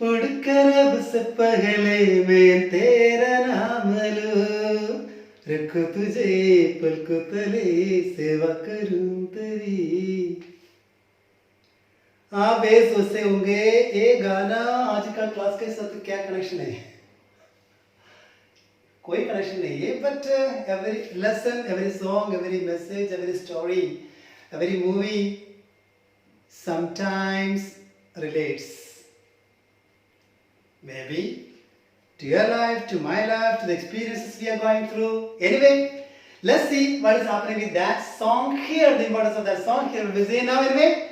उड़कर अब से पहले मैं तेरा नाम लूं, रखूं तुझे पलकों तले, सेवा करूं तेरी। आप बेस सोचते होंगे ये गाना आजकल क्लास के साथ क्या कनेक्शन है? कोई कनेक्शन नहीं है, but every lesson, every song, every message, every story, every movie sometimes relates. Maybe to your life, to my life, to the experiences we are going through. Anyway, let's see what is happening with that song here, the importance of that song here. We'll see now anyway.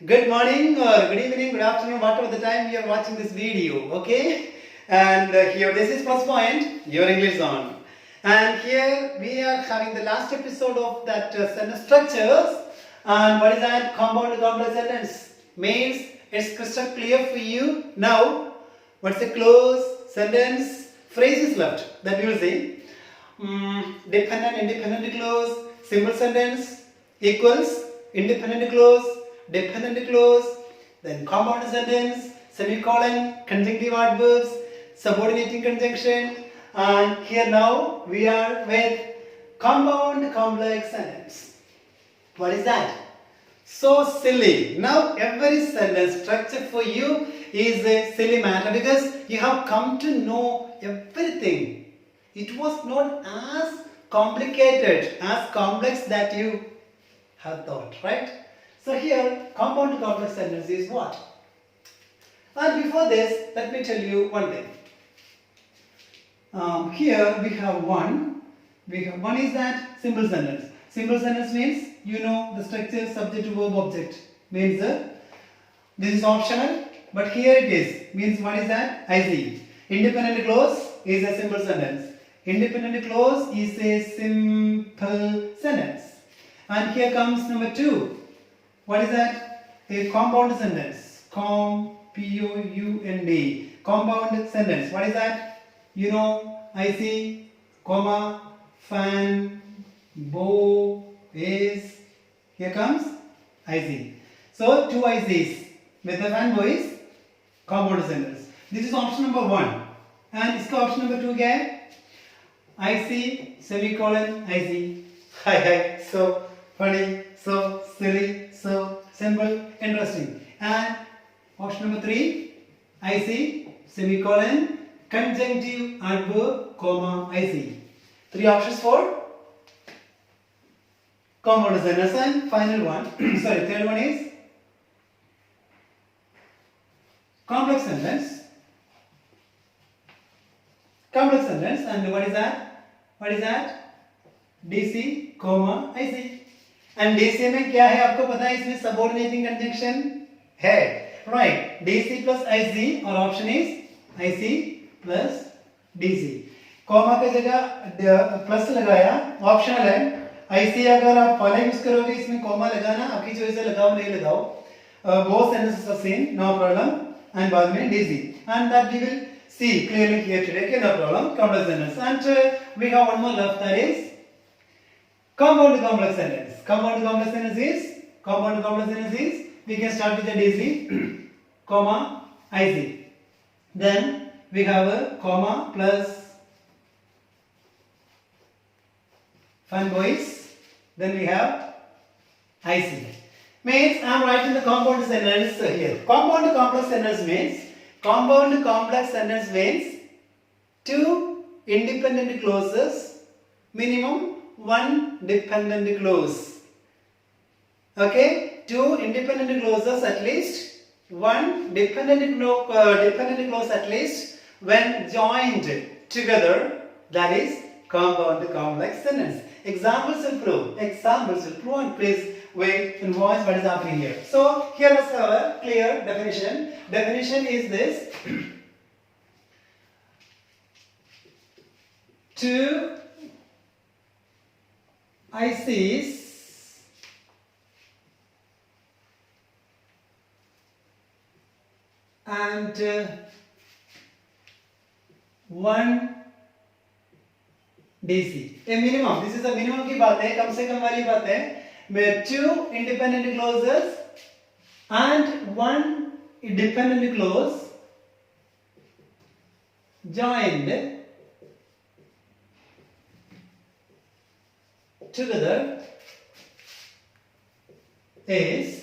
Good morning or good evening, good afternoon, whatever the time you are watching this video, okay? And here this is plus point, your English zone. And here we are having the last episode of that sentence structures. And what is that? Compound complex sentence. Means it's crystal clear for you now. What's the close sentence? Phrases left that you will see. Dependent, independent clause, simple sentence, equals, independent clause, dependent clause, then compound sentence, semicolon, conjunctive adverbs, subordinating conjunction, and here now we are with compound complex sentence. What is that? So silly. Now every sentence structure for you is a silly matter because you have come to know everything. It was not as complicated, as complex that you have thought, right? So here compound complex sentence is what? And before this, let me tell you one thing. Here we have one. One is that simple sentence. Simple sentence means you know the structure, subject, verb, object. Means this is optional, but here it is. Means what is that? I see. Independent clause is a simple sentence. Independent clause is a simple sentence. And here comes number 2. What is that? A compound sentence. P-O-U-N-D. Compound sentence. What is that? You know, I see, comma, fan, bow, is. Here comes IC. So 2 ICs with the fan bow is compound sentence. This is option number 1. And इसका option number 2 क्या है? IC semicolon IC. Hi. So funny, so silly, so simple, interesting. And option number 3, IC semicolon conjunctive adverb comma IC. 3 options for compound sentence. And final one, sorry, third one is complex sentence. Complex sentence, and what is that? What is that? DC, comma, IC. And DC में क्या है आपको पता है? इसमें subordinating conjunction है, right? DC plus IC और option is IC plus DC. comma की जगह plus लगाया, optional है. IC अगर आप पहले यूज करोगे इसमें कॉमा लगाना आपकी चॉइस है, लगाओ नहीं लगाओ. Both sentences are same, no problem. And बाद में DC. And that we will see clearly here today. Okay, no problem. Complex sentence. And we have one more left, that is compound complex sentence. Compound complex sentence is we can start with the DC, comma, IC. Then we have a comma plus fun boys. Then we have IC. Means I am writing the compound sentence here. Compound complex sentence means 2 independent clauses, minimum 1 dependent clause. Okay, 2 independent clauses at least, 1 dependent clause at least when joined together, that is compound complex sentence. Examples will prove, and please wait and watch what is happening here. So here let's have a clear definition. Definition is this: 2 ICs and 1 DC. A minimum. This is a minimum की बात है, कम से कम वाली बात है. Where 2 independent clauses and 1 dependent clause joined together is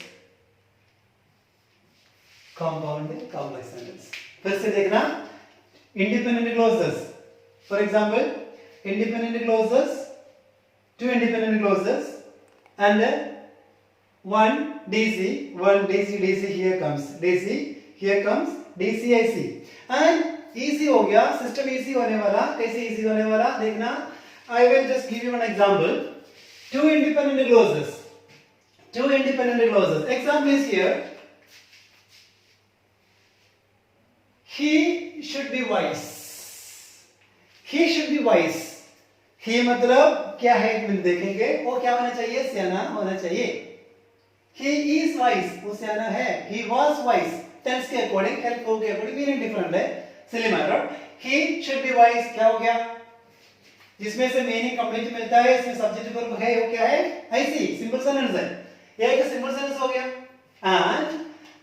compound complex sentence. फिर से देखना, independent clauses, for example independent clauses, two independent clauses and one DC here comes DCIC and easy हो गया, सिस्टम easy होने वाला. कैसे easy होने वाला देखना, I will just give you one example. Two independent clauses. Example is here. He should be wise. He मतलब क्या है, एक मिनट देखेंगे. वो क्या होना चाहिए, सियाना होना चाहिए. He is wise, वो सियाना है. He was wise, tense के अकॉर्डिंग, helpful के अकॉर्डिंग मीनिंग डिफरेंट है. सिली matter. He should be wise क्या हो गया, जिसमें से मीनिंग कंप्लीट मिलता है, इसमें सब्जेक्ट वर्ब है, वो क्या है, ऐसी सिंपल सेंटेंस है. ये एक सिंपल सेंटेंस हो गया. एंड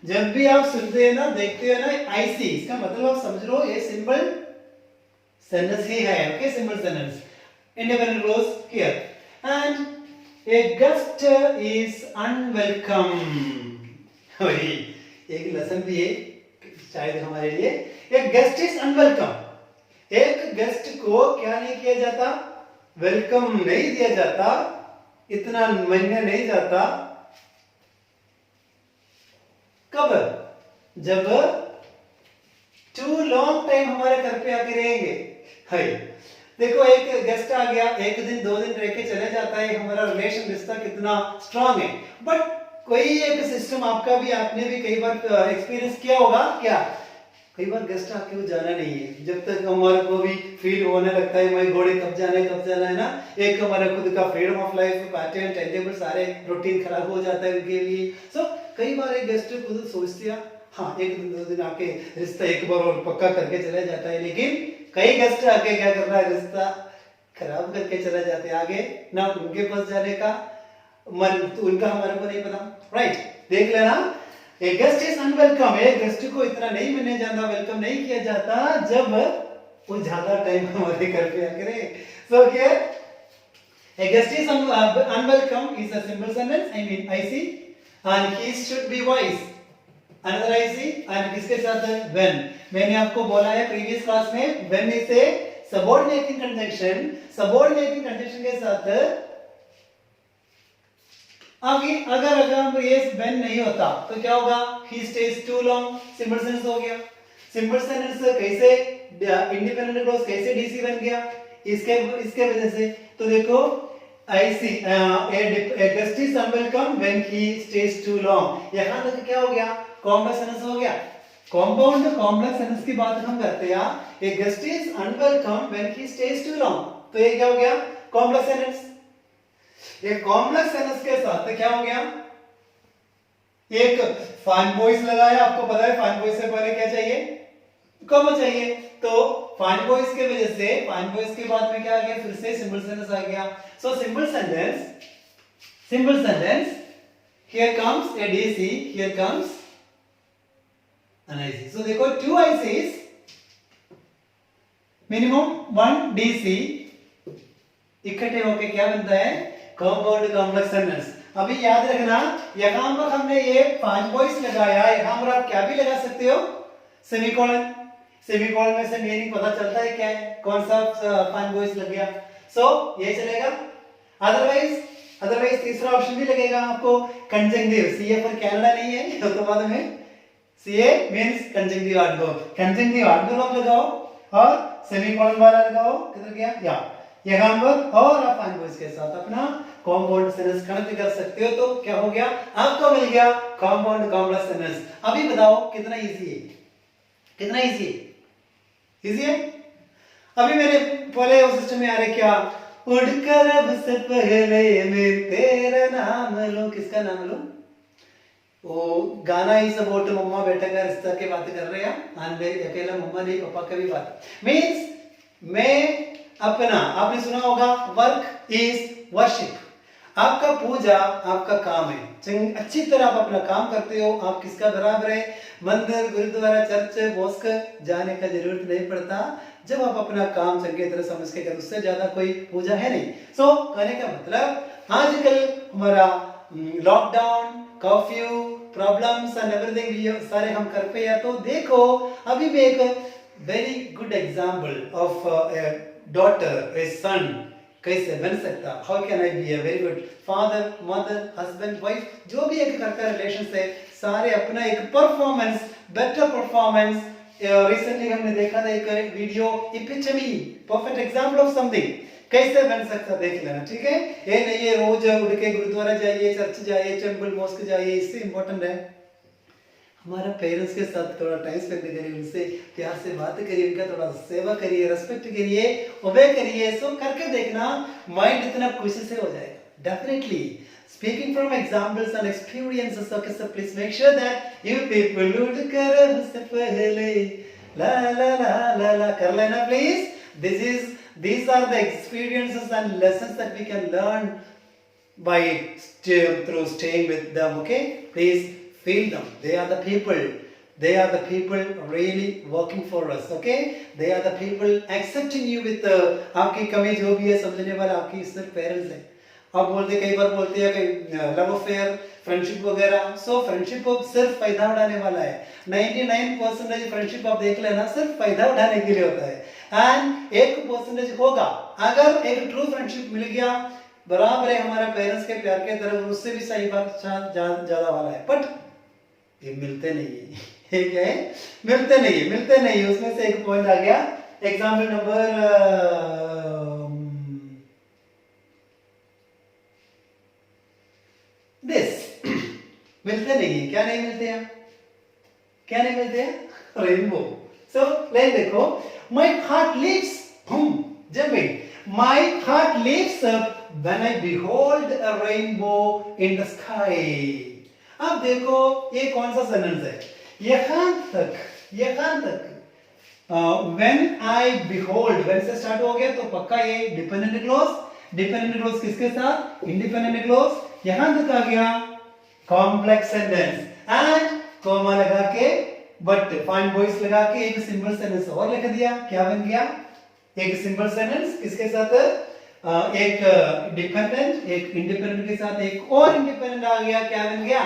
जब भी आप सुनते हैं ना, देखते हैं ना ऐसी, इसका मतलब आप समझ लो ये सिंपल सेंटेंस ही है. Okay, simple sentence. Independent clause here. And a guest is unwelcome. वही एक लेसन भी है शायद हमारे लिए. एक गेस्ट इज अनवेलकम. एक गेस्ट को क्या नहीं किया जाता, वेलकम नहीं दिया जाता, इतना मायने नहीं जाता. कब, जब टू लॉन्ग टाइम हमारे घर पे आके रहेंगे. है देखो, एक गेस्ट आ गया, एक दिन दो दिन रह के चले जाता है, हमारा रिलेशन रिश्ता कितना स्ट्रांग है. बट कोई एक सिस्टम आपका भी, आपने भी कई बार एक्सपीरियंस किया होगा. क्या, कई बार गेस्ट आके वो जाना नहीं है, जब तक हमारे को भी फील होने लगता है मैं घोड़े कब जाना है ना. एक हमारा खुद का freedom of life, pattern, time table, सारे रूटीन खराब हो जाता है उनके लिए. सो कई बार एक गेस्ट खुद सोचते हैं हाँ एक दिन दो दिन आके रिश्ता एक बार और पक्का करके चला जाता है. लेकिन कई गेस्ट आके क्या कर रहा है, रिश्ता खराब करके चला जाते हैं. आगे ना उनके पास जाने का मन, तो उनका हमारे को नहीं पता. राइट, देख लेना. एक गेस्ट इज अनवेलकम, एक गेस्ट को इतना नहीं माना जाता, वेलकम नहीं किया जाता जब वो ज्यादा टाइम हमारे घर पे आके रहे. So here a guest is unwelcome is a simple sentence. I mean IC, and he should be wise. Another IC, and किसके साथ है, when. मैंने आपको बोला है प्रीवियस क्लास में, when is a subordinating conjunction. subordinating conjunction के साथ आगे अगर ये when नहीं होता तो क्या होगा, he stays too long. Simple sentence हो गया. सिंपल सेंटेंस कैसे, इंडिपेंडेंट क्लॉज कैसे डीसी बन गया, इसके वजह से. तो देखो I see a guest is unwelcome when he stays too long. यहाँ तक क्या हो गया, कॉम्प्लेक्स सेंटेंस हो गया. कंपाउंड कॉम्प्लेक्स सेंटेंस की बात हम करते हैं. A guest is unwelcome when he stays too long. तो ये क्या हो गया, कॉम्प्लेक्स सेंटेंस. ये कॉम्प्लेक्स सेंटेंस के साथ क्या हो गया, एक फाइन वॉइस लगाया. आपको पता है फाइन वॉइस से पहले क्या चाहिए, कॉमा चाहिए. तो फाइन वॉइस के वजह से फाइन वॉइस के बाद में क्या आ गया, फिर से सिंपल सेंटेंस आ गया. So simple sentence here comes a DC, here comes an IC. So देखो two ICs, minimum one DC इकट्ठे होके क्या बनता है, कंपाउंड कॉम्प्लेक्स सेंटेंस. अभी याद रखना, यहां पर हमने ये फाइन वॉइस लगाया, यहां पर आप क्या भी लगा सकते हो, सेमीकोलन. सेमीकोलन में से मीनिंग पता चलता है क्या है, कौन सा फाइन वॉइस लग गया. सो ये चलेगा. अदरवाइज तीसरा ऑप्शन भी लगेगा आपको, कंजंक्टिव. सीए पर कनाडा नहीं है तो बाद में CA means conjunctive article. Conjunctive article आप लगाओ और सेमीकोलन वाला लगाओ, किधर गया, यहां पर, और आप फाइन वॉइस के साथ अपना कंपाउंड सेंटेंस कनेक्ट कर सकते हो. तो क्या हो गया, आपको मिल गया कंपाउंड कॉम्प्लेक्स सेंटेंस. अभी बताओ कितना इजी है, कितना इजी है, इजी है. अभी मेरे पहले उस सिस्टम में आ रहे क्या, उड़कर अब से पहले मैं तेरा नाम लूं. किसका नाम लूं, वो गाना ही सब बोलते, मम्मा बेटा का रिश्ता की बात कर रहे हैं. अकेला मम्मा नहीं, पापा का भी बात. मीन्स मैं अपना, आपने सुना होगा वर्क इज वर्शिप. आपका पूजा आपका काम है. अच्छी तरह आप अपना काम करते हो. आप किसका बराबर है, मंदिर, गुरुद्वारा, चर्च, मॉस्क जाने का जरूरत नहीं पड़ता. जब आप अपना काम चंगी तरह समझ के करें, उससे ज्यादा कोई पूजा है नहीं। सो कहने का मतलब आजकल हमारा lockdown, curfew, problems and everything ये सारे हम कर पे या तो देखो अभी भी एक very good example of daughter a son कैसे बन सकता, how can I be a very good father, mother, husband, wife, जो भी एक करता रिलेशन से सारे अपना एक परफॉर्मेंस, बेटर परफॉर्मेंस। रिसेंटली हमने देखा था एक video, epitome, perfect example of something कैसे बन सकता देख लेना, ठीक है। ये नहीं है रोज उठ के गुरुद्वारा जाइए, चर्च जाइए, टेंपल मॉस्क जाइए, इससे इंपॉर्टेंट है हमारा पेरेंट्स के साथ थोड़ा टाइम स्पेंड करिए, उनसे प्यार से बात करिए, उनका थोड़ा सेवा करिए, रेस्पेक्ट करिए, ओबे करिए। सो करके देखना माइंड इतना खुशी से हो जाएगा definitely. Speaking from examples and experiences, okay, so please make sure that you people उठ कर उससे पहले ला ला ला ला ला कर लेना please. These are the experiences and lessons that we can learn by through staying with them, okay? Please feel them. They are the people. They are the people really working for us, okay? They are the people accepting you with आपकी कमी जो भी है समझने वाला आपकी सिर्फ parents है। अब बोलते कई बार बोलते हैं कि लव अफेयर, फ्रेंडशिप वगैरह, सो फ्रेंडशिप सिर्फ फायदा उठाने वाला है। 99% फ्रेंडशिप आप देख लेना सिर्फ फायदा उठाने के लिए होता है, एंड 1% होगा अगर एक ट्रू फ्रेंडशिप मिल गया बराबर है हमारे पेरेंट्स के प्यार के तरफ, उससे भी सही बात ज्यादा वाला है, बट ये मिलते नहीं है। ठीक है, मिलते नहीं है। उसमें से एक पॉइंट आ गया, एग्जाम्पल नंबर दिस मिलते नहीं है। क्या नहीं मिलते हैं? क्या नहीं मिलते हैं? रेनबो। सो ले देखो, my heart leaps jumping, my heart leaps up when I behold a rainbow in the sky। अब देखो ये कौन सा सेंटेंस है? यहाँ तक when I behold, when से स्टार्ट हो गया तो पक्का ये डिपेंडेंट क्लॉज किसके साथ? Independent clause. यहां तक आ गया कॉम्प्लेक्स सेंटेंस, एंड कॉमा लगा के बट फाइंड वॉइस लगा के एक सिंपल सेंटेंस और लिख दिया। क्या बन गया? एक सिंपल सेंटेंस किसके साथ? एक डिपेंडेंट, एक इंडिपेंडेंट के साथ एक और इंडिपेंडेंट आ गया। क्या बन गया?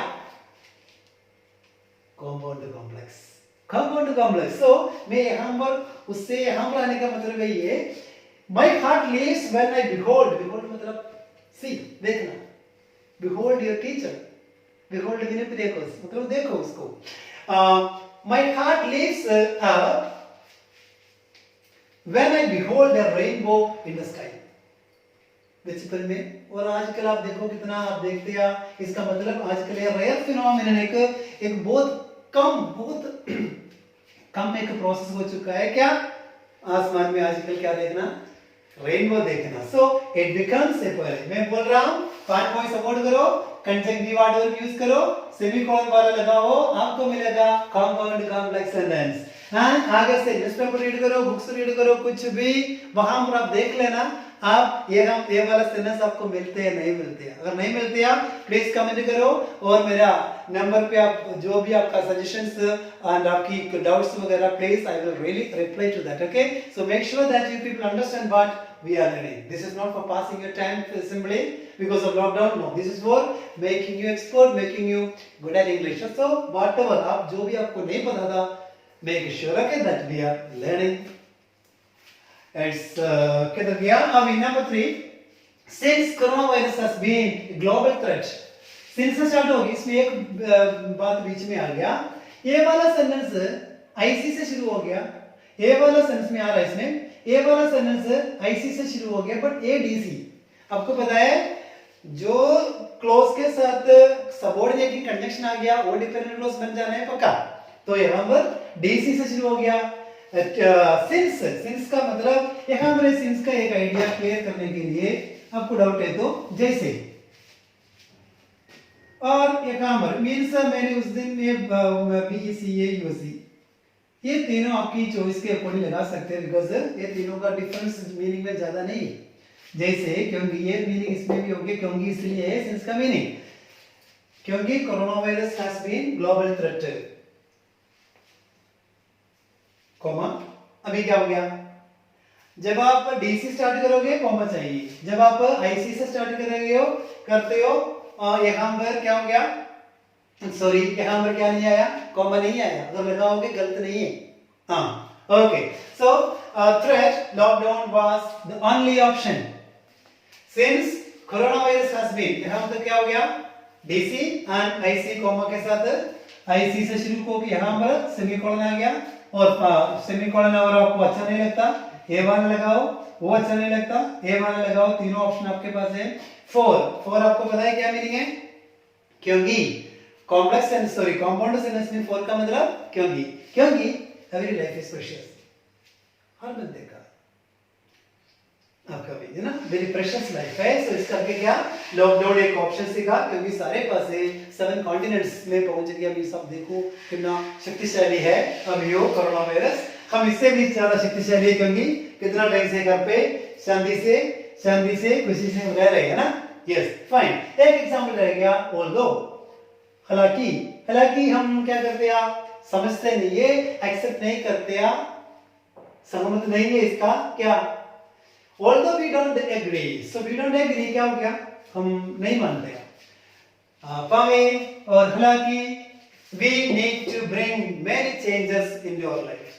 Compound complex. सो मैं यहां पर उससे यहां पर आने का मतलब ये है, my heart leaves when I behold मतलब सी, देखना, बिहोल्ड योर टीचर, बिहोल्ड विनिप्रियकोस मतलब देखो उसको। My heart leaves when I behold a rainbow in the sky. बचपन में, और आजकल आप देखो कितना आप देखते हैं, इसका मतलब आजकल ये रेयर फिनोमेनन एक बहुत कम एक प्रोसेस हो चुका है। क्या? आसमान में आजकल क्या देखना? रेनबो देखना। सो इट बिकम्स ए, पहले मैं बोल रहा हूं, पांच पॉइंट सपोर्ट करो, कंजंक्टिव वर्ड यूज करो, सेमीकोलन वाला लगाओ, आपको मिलेगा कंपाउंड कॉम्प्लेक्स सेंटेंस। आगे से न्यूज़पेपर रीड करो, बुक्स रीड करो, कुछ भी वहां पर आप देख लेना आप ये वाला सेंटेंस आपको मिलते हैं नहीं मिलते हैं। अगर नहीं मिलते हैं प्लीज कमेंट करो, और मेरा नंबर पे आप जो भी आपका सजेशंस एंड आपकी डाउट्स वगैरह, please I will really reply to that, okay. So make sure that you people understand what we are learning. This is not for passing your time simply because of lockdown. No, this is for making you expert, making you good at English. So whatever आप जो भी आपको नहीं पता था, make sure that we are learning. It's किधर गया? अब number 3, since coronavirus has been a global threat. Since से स्टार्ट होगी, इसमें एक बात बीच में आ गया। ये वाला सेंटेंस IC से शुरू हो गया, ये वाला सेंटेंस में आ रहा है, इसमें ए वाला सेंटेंस आईसी से शुरू हो गया, बट एडीसी आपको पता है जो क्लोज के साथ सबऑर्डिनेटिंग कंजंक्शन आ गया वो डिपेंडेंट क्लोज बन जाना है पक्का। तो यहां पर डीसी से शुरू हो गया। सिंस का मतलब यहां पर सिंस का एक आइडिया क्लियर करने के लिए आपको डाउट है तो जैसे, और यहां पर मींस मैंने उस दिन में बीईसीए यूसी, ये तीनों आपकी चॉइस के अकॉर्डिंग लगा सकते हैं, बिकॉज ये तीनों का डिफरेंस मीनिंग में ज्यादा नहीं है। जैसे क्योंकि ये मीनिंग इसमें भी होगी, क्योंकि इसलिए है सिंस का मीनिंग, क्योंकि corona virus has been global threat, comma अभी क्या हो गया? जब आप डीसी स्टार्ट करोगे कॉमा चाहिए, जब आप आईसी से स्टार्ट करते हो यहाँ पर क्या हो गया, सॉरी यहाँ पर क्या नहीं आया, कॉमा नहीं आया, अगर लगाओगे गलत नहीं है। हाँ okay, so threat lockdown was the only option since coronavirus has been, यहाँ पर क्या हो गया, डीसी एंड आईसी कॉमा के साथ आईसी से शुरू को यहाँ पर सेमीकोलन आ गया, और सेमीकोलन अगर आपको अच्छा नहीं लगता ए वाला लगाओ, वो अच्छा नहीं लगता ए वाला लगाओ, तीनों ऑप्शन आपके पास है। फोर आपको पता है क्या मीनिंग है, क्योंकि complex and sorry compound sentence में फोर का मतलब क्योंकि एवरी लाइफ इज प्रेशियस, हर बंदे का आपका भी है ना, वेरी प्रेशियस लाइफ है। सो इसका आगे क्या, लॉकडाउन एक ऑप्शन सीखा, क्योंकि सारे पास है 7 कॉन्टिनेंट्स में पहुंच गया। अभी सब देखो कितना शक्तिशाली है अब यो कोरोना वायरस, हम इससे भी ज्यादा शक्तिशाली है, क्योंकि कितना टाइम से घर पे शांति से खुशी से रह रहे हैं ना। यस फाइन, एक एग्जांपल रह गया ऑल्दो, हालांकि हम क्या करते हैं, समझते नहीं है, एक्सेप्ट नहीं करते, सहमत नहीं है इसका क्या, although we don't agree, so we don't agree क्या हो गया, हम नहीं मानते। पावे और हालांकि we need to bring many changes in your life,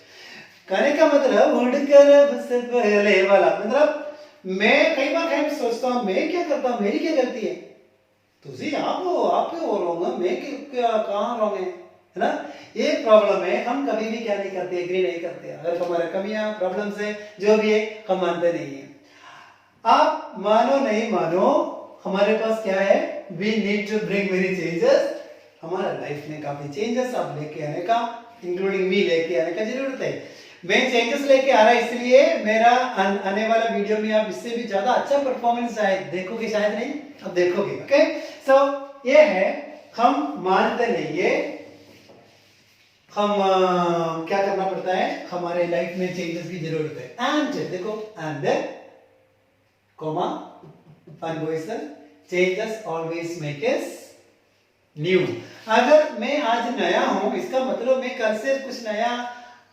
कहने का मतलब उड़कर से पहले वाला मतलब, मैं कई बार सोचता हूँ मैं क्या करता हूँ, मेरी क्या गलती है, तुझे आप क्यों रॉन्ग, मैं क्या कहाँ रॉन्ग है ना, ये प्रॉब्लम है। हम कभी भी क्या नहीं करते, एग्री नहीं करते, अगर हमारे कमियां प्रॉब्लम्स है जो भी है हम मानते नहीं है। आप मानो नहीं मानो, हमारे पास क्या है, we need to bring many changes, हमारा लाइफ में काफी चेंजेस आप लेके आने का, इंक्लूडिंग मी लेके आने का जरूरत है। मैं चेंजेस लेके आ रहा, इसलिए मेरा आने वाला वीडियो में आप इससे भी ज्यादा अच्छा परफॉर्मेंस शायद देखोगे, शायद नहीं अब देखोगे। ओके, सो ये है, हम मानते नहीं है, हम क्या करना पड़ता है, हमारे लाइफ में चेंजेस की जरूरत है। एंड देखो, and comma punctuation, changes always make us new. अगर मैं आज नया हूं, इसका मतलब मैं कल से कुछ नया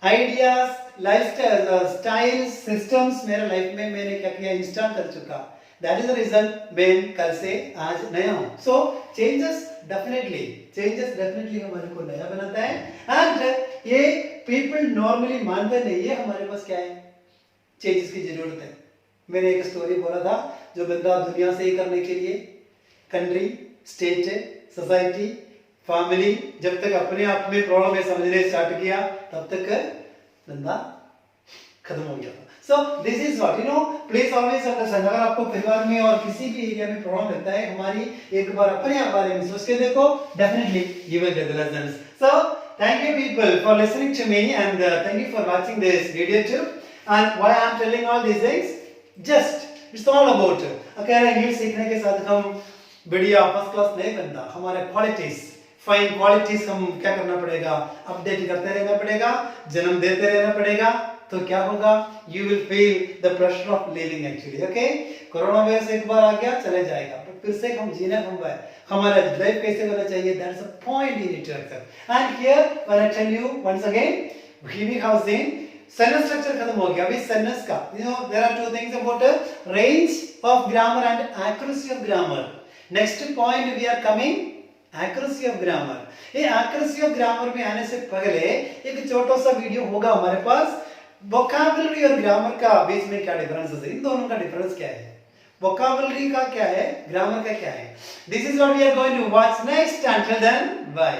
आइडियाज, लाइफस्टाइल, सिस्टम्स मेरे लाइफ में मैंने क्या किया, इंस्टॉल कर चुका। दैट इज द रीजन मैं कल से आज नया हूं। सो चेंजेस डेफिनेटली हमारे को नया बनाता है। एंड ये पीपल नॉर्मली मानते नहीं है, हमारे पास क्या है, चेंजेस की जरूरत है। मैंने एक स्टोरी बोला था, जो बंदा दुनिया से ही करने के लिए कंट्री, स्टेट, सोसाइटी, फैमिली, जब तक अपने आप में प्रॉब्लम है समझने स्टार्ट किया, तब तक बंदा खत्म हो गया। So this is what you know, please always understand, अगर आपको परिवार में और किसी भी एरिया में प्रॉब्लम लगता है, हमारी एक बार अपने आप बारे में सोच के देखो, definitely you will get the results. So thank you people for listening to me, and thank you for watching this video too. And why I am telling all this things, just it's all about, अगर English सीखने के साथ हम बढ़िया first class नहीं बनता, हमारे qualities, fine qualities हम क्या करना पड़ेगा, अपडेट करते रहना पड़ेगा, जन्म देते रहना पड़ेगा, तो क्या होगा, you will feel the pressure of living actually. Okay, corona virus एक बार आ गया, चले जाएगा, पर फिर से हम जीना, हमारा लाइफ कैसे होना चाहिए, that's a point you need to accept. And here when I tell you once again, we have seen sentence structure खत्म हो गया, अभी सेंटेंस का, you know there are two things about range of grammar and accuracy of grammar. Next point we are coming, accuracy of grammar. ये accuracy of grammar में आने से पहले एक छोटा सा वीडियो होगा हमारे पास, वोकैबुलरी और ग्रामर का बीच में क्या डिफरेंस है, इन दोनों का डिफरेंस क्या है, वोकैबुलरी का क्या है, ग्रामर का क्या है। This is what we are going to watch next, until then bye.